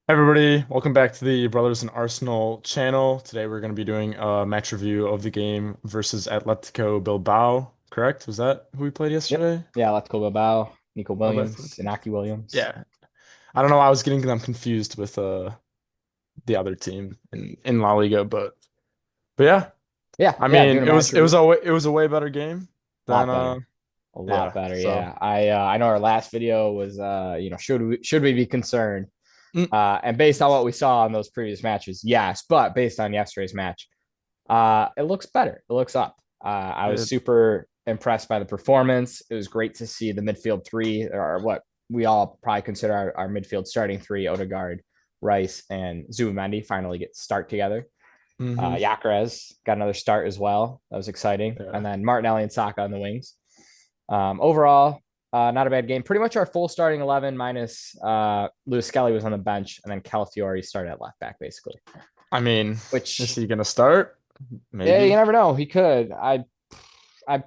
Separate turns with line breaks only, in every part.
Everybody, welcome back to the Brothers in Arsenal channel. Today we're going to be doing a match review of the game versus Atletico Bilbao, correct? Was that who we played
Yep.
yesterday?
Yeah, Athletic Bilbao, Nico Williams,
Atletico.
Inaki Williams.
Yeah. I don't know, I was getting them confused with the other team in La Liga, but yeah.
Yeah,
I
yeah,
mean,
doing a match review.
it was a way better game
A
than
lot better. A lot
yeah.
better.
So,
Yeah. I know our last video was should we be concerned?
mm,
And based on what we saw on those previous matches, yes, but based on yesterday's match, it looks better. It looks up. I was
it,
super impressed by the performance. It was great to see the midfield three, or what we all probably consider our midfield starting three: Odegaard, Rice, and Zubimendi finally get to start together.
hmm
Yacarez got another start as well. That was exciting. And
yeah.
then Martinelli and Saka on the wings. Overall, not a bad game. Pretty much our full starting 11 minus Lewis Skelly was on the bench, and then Calafiori started at left back, basically.
I mean, is
Which,
he gonna start?
yeah, you
Maybe.
never know. He could. I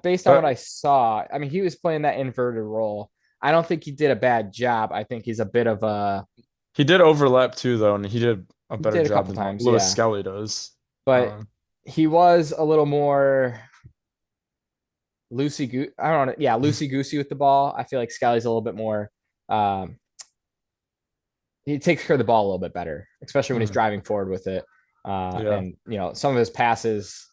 based on what I
But
saw, I mean, he was playing that inverted role. I don't think he did a bad job. I think he's a bit of a.
he did overlap too, though, and he did a
He
better
did a
job
couple
than
times,
Lewis
yeah,
Skelly does.
but
Um,
he was a little more loosey. I don't know. Yeah, loosey goosey with the ball. I feel like Skelly's a little bit more. Um, he takes care of the ball a little bit better, especially when he's
mm,
driving forward with it.
yeah,
And some of his passes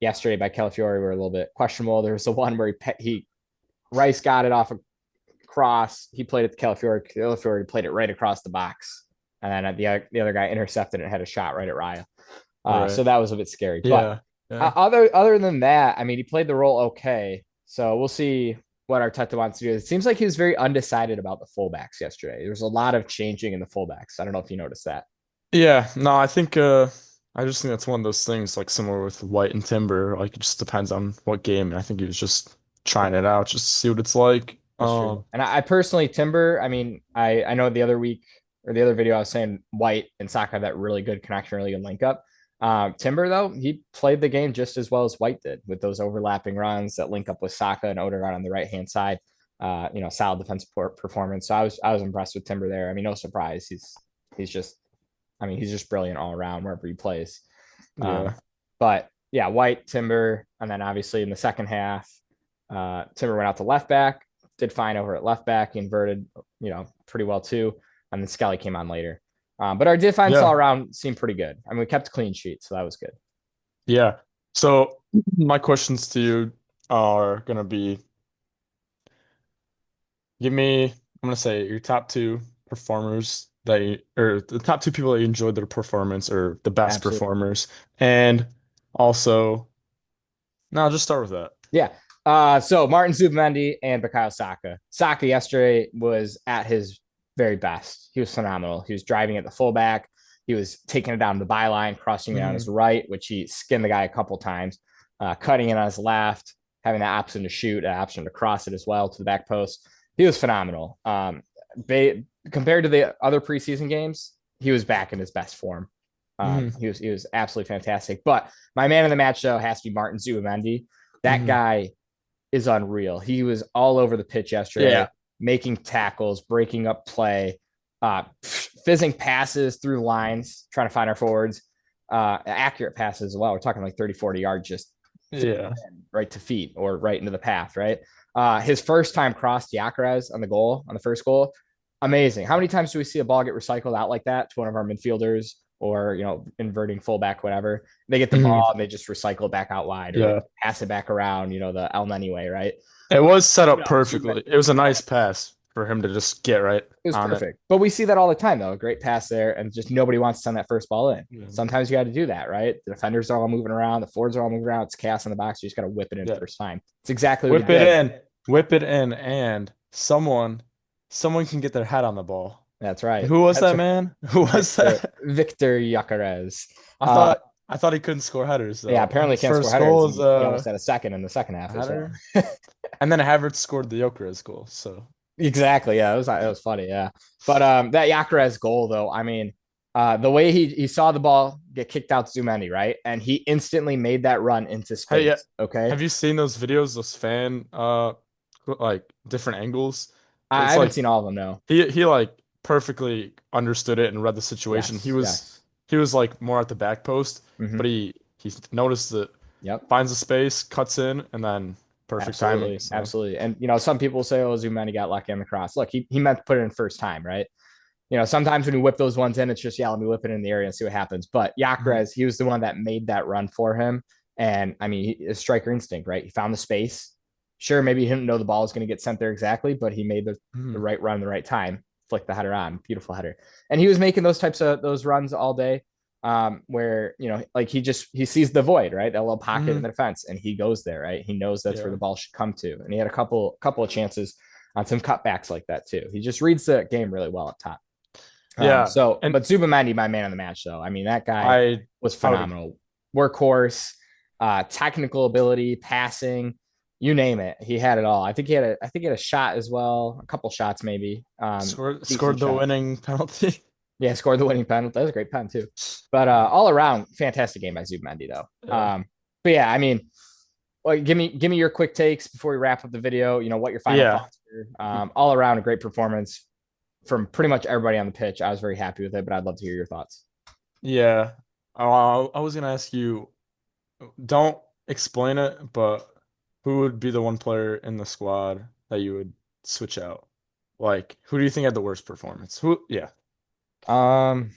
yesterday by Calafiori were a little bit questionable. There was the one where he Rice got it off a cross. He played it to Calafiori. Calafiori played it right across the box, and then the other guy intercepted it and had a shot right at Raya.
right.
So that was a bit scary. But
Yeah, yeah,
other than that, I mean, he played the role okay. So we'll see what Arteta wants to do. It seems like he was very undecided about the fullbacks yesterday. There was a lot of changing in the fullbacks. I don't know if you noticed that.
yeah. No, I just think that's one of those things like similar with White and Timber. Like it just depends on what game, and I think he was just trying it out just to see what it's like.
That's true. And I personally, Timber, I mean, I know the other week or the other video I was saying White and Saka have that really good connection, really good link up. Timber, though, he played the game just as well as White did with those overlapping runs that link up with Saka and Odegaard on the right hand side. Solid defensive performance. So I was impressed with Timber there. I mean, no surprise. He's just he's just brilliant all around wherever he plays.
Yeah,
Um, but yeah, White, Timber, and then obviously in the second half, Timber went out to left back, did fine over at left back, inverted, pretty well too. And then Skelly came on later. But our defense all
yeah,
around seemed pretty good. I mean, we kept a clean sheet, so that was good.
yeah. So my questions to you are gonna be, I'm gonna say your top two performers or the top two people that you enjoyed their performance or the best
Absolutely.
performers, and also, no, I'll just start with that.
Yeah. So Martin Zubimendi and Bukayo Saka. Saka yesterday was at his very best. He was phenomenal. He was driving at the fullback. He was taking it down the byline, crossing it on his
Mhm.
right, which he skinned the guy a couple times, cutting it on his left, having the option to shoot, an option to cross it as well to the back post. He was phenomenal. Compared to the other preseason games, he was back in his best form.
Mhm.
He was absolutely fantastic. But my man of the match though has to be Martin Zubimendi. That
Mhm.
guy is unreal. He was all over the pitch
Yeah.
yesterday, making tackles, breaking up play, fizzing passes through lines, trying to find our forwards, accurate passes as well. We're talking like 30, 40 yards just
Yeah.
right to feet or right into the path, right? His first time crossed Yacarez on the goal, on the first goal. Amazing. How many times do we see a ball get recycled out like that to one of our midfielders or, inverting fullback, whatever? They get the
Mhm.
ball and they just recycle it back out wide or
Yeah.
pass it back around, the El Neni way, right?
It was set up
Zoom in.
perfectly. It was a nice pass for him to just get right
It was
on it.
perfect. But we see that all the time, though. A great pass there, and just nobody wants to send that first ball in.
Yeah.
Sometimes you got to do that, right? The defenders are all moving around, the forwards are all moving around. It's chaos in the box. You just got to whip it in
Yeah.
first time. It's exactly what he
Whip it
did.
in. Whip it in, and someone can get their head on the ball.
That's right.
Who was
That's
that
right.
man? Who was
Victor
that?
Victor Yacarez.
I
Uh,
thought I thought he couldn't score headers
yeah,
though.
apparently
His
can't score
first
headers,
goal
and
was
he almost had a second in the second
a
half as well.
header. And then Havertz scored the Jokeres goal. So
Exactly. Yeah, it was funny. Yeah, but that Yacarez goal though, I mean, the way he saw the ball get kicked out to Zumendi, right, and he instantly made that run into
hey, yeah,
space. Okay,
have you seen those videos, those fan like different angles?
I
It's
haven't
like
seen all of them. No.
he like perfectly understood it and read the situation.
Yes, yes.
He was like more at the back post,
Hmm.
but he noticed it,
Yep.
finds the space, cuts in, and then perfect timing.
Absolutely.
So
Absolutely. And some people say, oh, Zumani got lucky on the cross. Look, he meant to put it in first time, right? Sometimes when you whip those ones in, it's just, yeah, let me whip it in the area and see what happens. But
mhm.
Yakrez, he was the one that made that run for him. And I mean, his striker instinct, right? He found the space. Sure, maybe he didn't know the ball was going to get sent there exactly, but he made the
Mhm.
right run, the right time, flick the header on, beautiful header. And he was making those types of those runs all day, where like he sees the void, right? That little pocket in
Mhm.
the defense, and he goes there, right? He knows that's where
Yeah.
the ball should come to, and he had a couple of chances on some cutbacks like that too. He just reads the game really well up top.
Yeah.
So,
And
but Zubamendi, my man of the match, though. I mean, that guy
I
was
I would agree.
phenomenal. Workhorse, technical ability, passing, you name it. He had it all. I think he had a shot as well, a couple shots maybe, decent
Scored the
shots.
winning penalty.
Yeah, scored the winning penalty. That was a great pen too. But all around, fantastic game by Zubamendi, though.
Yeah.
But yeah, I mean, well, give me your quick takes before we wrap up the video. What your final
Yeah.
thoughts were. All around, a great performance from pretty much everybody on the pitch. I was very happy with it, but I'd love to hear your thoughts.
Yeah. I was gonna ask you, don't explain it, but who would be the one player in the squad that you would switch out? Like, who do you think had the worst performance? Who? Yeah,
Um,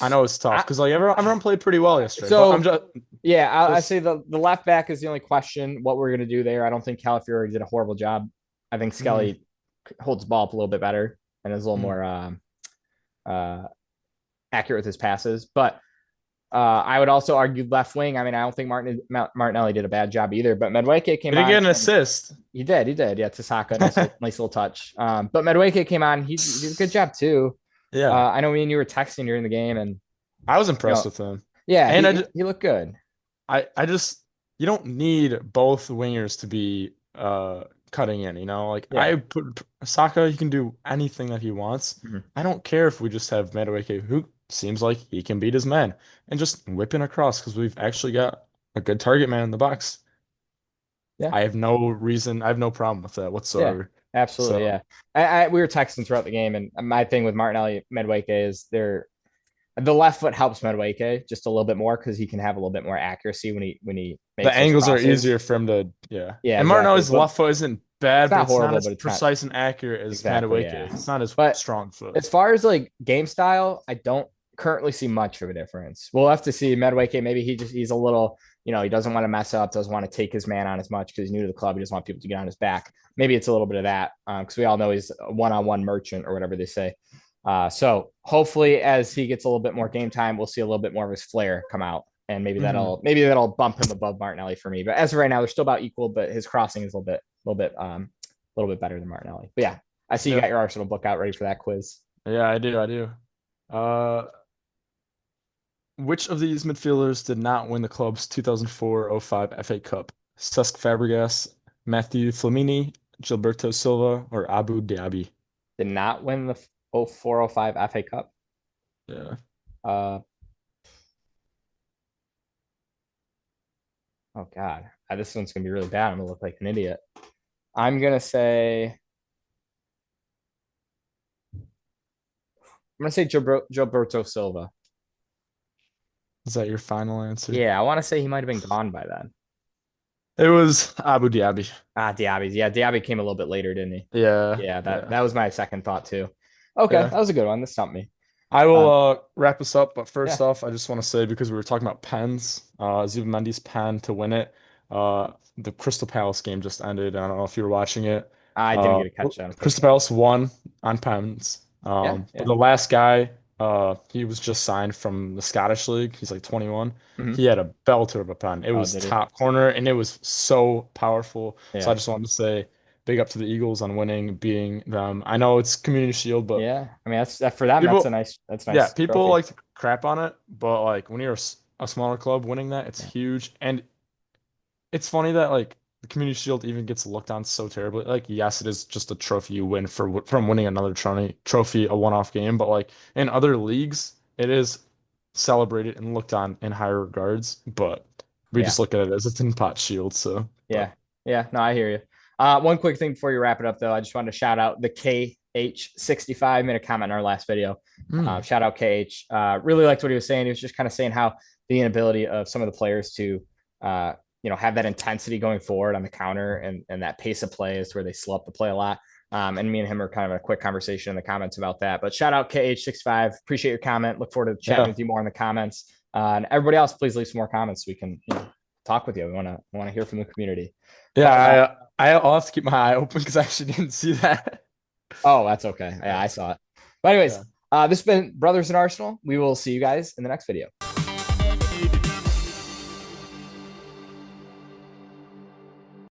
I know it's tough
I,
because like everyone played pretty well yesterday, but I'm
so yeah, I
just
say the left back is the only question. What we're gonna do there? I don't think Calafiori did a horrible job. I think
mm,
Skelly holds the ball up a little bit better and is a little
mm.
more uh, accurate with his passes. But I would also argue left wing. I mean, I don't think Martinelli did a bad job either. But Medweke
He
came
didn't get
on
an
and
assist.
he did. Yeah, to Saka, nice little touch. But Medweke came on. He did a good job too.
Yeah,
I know me and you were texting during the game, and
I was
you
impressed
know,
with him,
yeah,
and
he looked good.
I just you don't need both wingers to be cutting in, you know? Like
Yeah.
I put Saka, he can do anything that he wants.
Mhm.
I don't care if we just have Madueke who seems like he can beat his men and just whipping across because we've actually got a good target man in the box.
Yeah.
I have no problem with that
Yeah.
whatsoever.
Absolutely.
So
Yeah. We were texting throughout the game, and my thing with Martinelli Medweke is the left foot helps Medweke just a little bit more because he can have a little bit more accuracy when he
the
makes those
angles are
crosses.
easier for him to, yeah.
Yeah,
And
exactly.
Martinelli's
But
left foot isn't
it's
bad, but
not
it's not
horrible,
as
but it's not
precise and accurate as
exactly.
Madueke.
Yeah.
It's not his
But
strong foot.
as far as like game style, I don't currently see much of a difference. We'll have to see Medweke. Maybe he's a little, he doesn't want to mess up, doesn't want to take his man on as much because he's new to the club. He doesn't want people to get on his back. Maybe it's a little bit of that because we all know he's a one-on-one merchant or whatever they say. So hopefully, as he gets a little bit more game time, we'll see a little bit more of his flair come out, and
Hmm.
maybe that'll bump him above Martinelli for me. But as of right now, they're still about equal, but his crossing is a little bit better than Martinelli. But yeah, I see you
Yeah.
got your Arsenal book out ready for that quiz.
Yeah, I do. I do. Uh, which of these midfielders did not win the club's 2004-05 FA Cup? Cesc Fabregas, Matthew Flamini, Gilberto Silva, or Abu Dhabi?
Did not win the 0405 FA Cup.
Yeah.
Uh, oh God, this one's gonna be really bad. I'm gonna look like an idiot. I'm gonna say Gilberto Silva.
Is that your final answer?
Yeah, I want to say he might have been gone by then.
It was Abu Dhabi.
Diaby. Yeah, Diaby came a little bit later, didn't he?
Yeah.
Yeah, that
Yeah.
that was my second thought too. Okay,
Yeah.
that was a good one. This stumped me.
I will
Um,
wrap this up, but first
yeah,
off, I just want to say because we were talking about pens, Zubimendi's pen to win it. The Crystal Palace game just ended. I don't know if you were watching it.
I didn't
Uh,
get to catch that,
Crystal
unfortunately.
Palace won on pens.
Yeah,
But
yeah.
the last guy, he was just signed from the Scottish League. He's like 21.
Hmm.
He had a belter of a pen. It
Oh,
was
did he?
top corner, and it was so powerful. So I
Yeah,
just wanted to say big up to the Eagles on winning, beating them. I know it's Community Shield, but
yeah. I mean, that's that for them.
people
That's a
yeah,
nice
people
trophy.
like to crap on it, but like when you're a smaller club winning that, it's
Yeah,
huge. And it's funny that like the Community Shield even gets looked on so terribly. Like, yes, it is just a trophy you win from winning another trophy, a one-off game, but like in other leagues, it is celebrated and looked on in higher regards. But we
yeah,
just look at it as a tin pot shield. So, but
yeah, yeah. No, I hear you. One quick thing before you wrap it up, though, I just wanted to shout out the KH65 made a comment in our last video.
Hmm.
Shout out KH. Really liked what he was saying. He was just kind of saying how the inability of some of the players to, uh, have that intensity going forward on the counter and that pace of play is where they slow up the play a lot. And me and him are kind of a quick conversation in the comments about that. But shout out KH65. Appreciate your comment. Look forward to chatting
Yeah.
with you more in the comments. And everybody else, please leave some more comments so we can talk with you. We want to hear from the community. But
Yeah, I'll have to keep my eye open because I actually didn't see that.
oh, that's okay. Yeah, I saw it. But anyways,
Yeah.
this has been Brothers in Arsenal. We will see you guys in the next video.